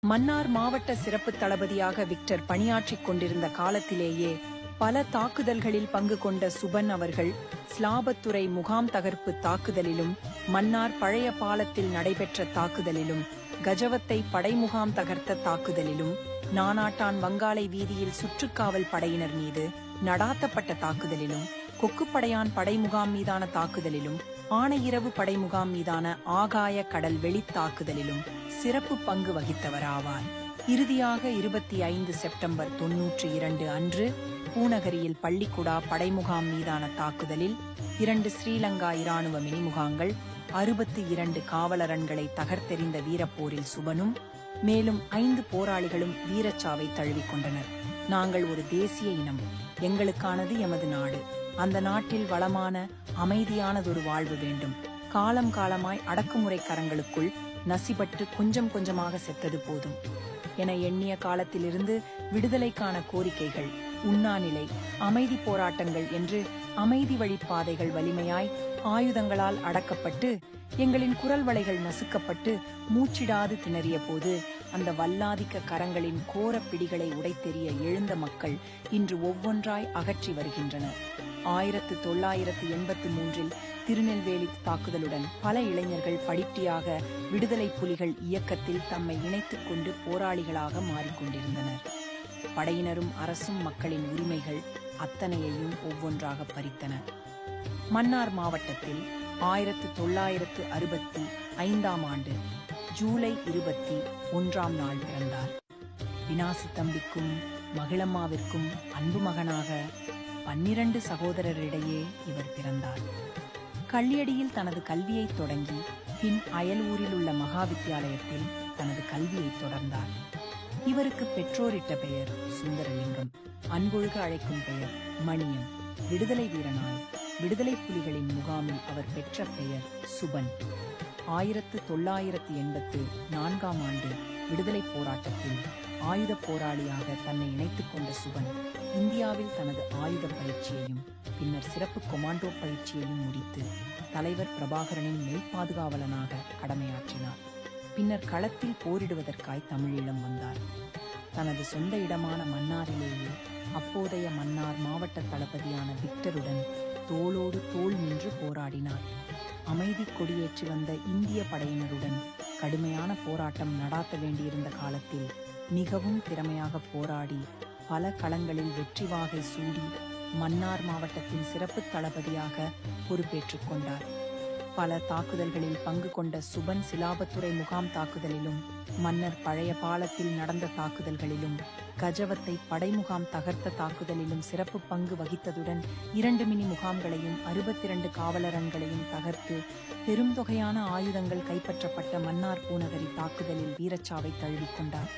மன்னார் மாவட்ட சிறப்பு தளபதியாக விக்டர் பணியாற்றிக் கொண்டிருந்த காலத்திலேயே பல தாக்குதல்களில் பங்கு கொண்ட சுபன் அவர்கள் ஸ்லாபத்துறை முகாம் தகர்ப்பு தாக்குதலிலும், மன்னார் பழைய பாலத்தில் நடைபெற்ற தாக்குதலிலும், கஜவத்தை படைமுகாம் தகர்த்த தாக்குதலிலும், நானாட்டான் வங்காளை வீதியில் சுற்றுக்காவல் படையினர் மீது நடாத்தப்பட்ட தாக்குதலிலும், கொக்குப்படையான் படைமுகாம் மீதான தாக்குதலிலும், ஆணையிரவு படைமுகாம் மீதான ஆகாய கடல் வெளித் தாக்குதலிலும் சிறப்பு பங்கு வகித்தவராவார். இறுதியாக 25 செப்டம்பர் 92 அன்று பூநகரியில் பள்ளிக்குடா படைமுகாம் மீதான தாக்குதலில் 2 ஸ்ரீலங்கா இராணுவ மினிமுகாங்கள் 62 காவலரண்களை தகர்த்தெறிந்த வீரப்போரில் சுபனும் மேலும் 5 போராளிகளும் வீரச்சாவை தழுவிக்கொண்டனர். நாங்கள் ஒரு தேசிய இனம், எங்களுக்கானது எமது நாடு, அந்த நாட்டில் வளமான அமைதியானதொரு வாழ்வு வேண்டும். காலம் காலமாய் அடக்குமுறை கரங்களுக்குள் நசிபட்டு கொஞ்சம் கொஞ்சமாக செத்தது போதும் என எண்ணிய காலத்திலிருந்து விடுதலைக்கான கோரிக்கைகள், உண்ணாநிலை, அமைதி போராட்டங்கள் என்று அமைதி வழிப்பாதைகள் வலிமையாய் ஆயுதங்களால் அடக்கப்பட்டு எங்களின் குரல் வளைகள் நசுக்கப்பட்டு மூச்சிடாது திணறிய போது அந்த வல்லாதிக்க கரங்களின் கோர பிடிகளை உடைத்தெறிய எழுந்த மக்கள் இன்று ஒவ்வொன்றாய் அகற்றி வருகின்றனர். 1983 திருநெல்வேலி தாக்குதலுடன் பல இளைஞர்கள் படிப்படியாக விடுதலை புலிகள் இயக்கத்தில் தம்மை இணைத்துக் கொண்டு போராளிகளாக மாறிக்கொண்டிருந்தனர். படையினரும் அரசும் மக்களின் உரிமைகள் அத்தனையையும் ஒவ்வொன்றாக பறித்தன. மன்னார் மாவட்டத்தில் 1965 ஆண்டு ஜூலை 21 நாள் பிறந்தார். வினாசி தம்பிக்கும் மகிழம்மாவிற்கும் அன்பு மகனாக 12 சகோதரரிடையே இவர் பிறந்தார். கள்ளியடியில் தனது கல்வியை தொடங்கி பின் அயலூரில் உள்ள மகா வித்தியாலயத்தில் தனது கல்வியை தொடர்ந்தார். இவருக்கு பெற்றோரிட்ட பெயர் சுந்தரலிங்கம், அன்பொழுக அழைக்கும் பெயர் மணியம். விடுதலை வீரனாய் விடுதலை புலிகளின் முகாமில் அவர் பெற்ற பெயர் சுபன். 1984 ஆண்டு விடுதலை போராட்டத்தில் ஆயுத போராளியாக தன்னை இணைத்துக் கொண்ட சுபன் இந்தியாவில் தனது ஆயுத பயிற்சியையும் பின்னர் சிறப்பு கொமாண்டோ பயிற்சியையும் முடித்து தலைவர் பிரபாகரனின் மெய்ப்பாதுகாவலனாக கடமையாற்றினார். பின்னர் களத்தில் போரிடுவதற்காய் தமிழீழம் வந்தார். தனது சொந்த இடமான மன்னாரிலேயே அப்போதைய மன்னார் மாவட்ட தளபதியான விக்டருடன் தோளோடு தோள் நின்று போராடினார். அமைதி கொடியேற்றி வந்த இந்திய படையினருடன் கடுமையான போராட்டம் நடாத்த வேண்டியிருந்த காலத்தில் மிகவும் திறமையாக போராடி பல களங்களில் வெற்றி வாகை சூடி மன்னார் மாவட்டத்தின் சிறப்பு தளபதியாக பொறுப்பேற்றுக் கொண்டார். பல தாக்குதல்களில் பங்கு கொண்ட சுபன் சிலாபத்துறை முகாம் தாக்குதலிலும், மன்னர் பழைய பாலத்தில் நடந்த தாக்குதல்களிலும், கஜவத்தை படைமுகாம் தகர்த்த தாக்குதலிலும் சிறப்பு பங்கு வகித்ததுடன் 2 மினி முகாம்களையும் 62 காவலரண்களையும் தகர்த்து பெரும் தொகையான ஆயுதங்கள் கைப்பற்றப்பட்ட மன்னார் பூநகரி தாக்குதலில் வீரச்சாவை தழுவிக்கொண்டார்.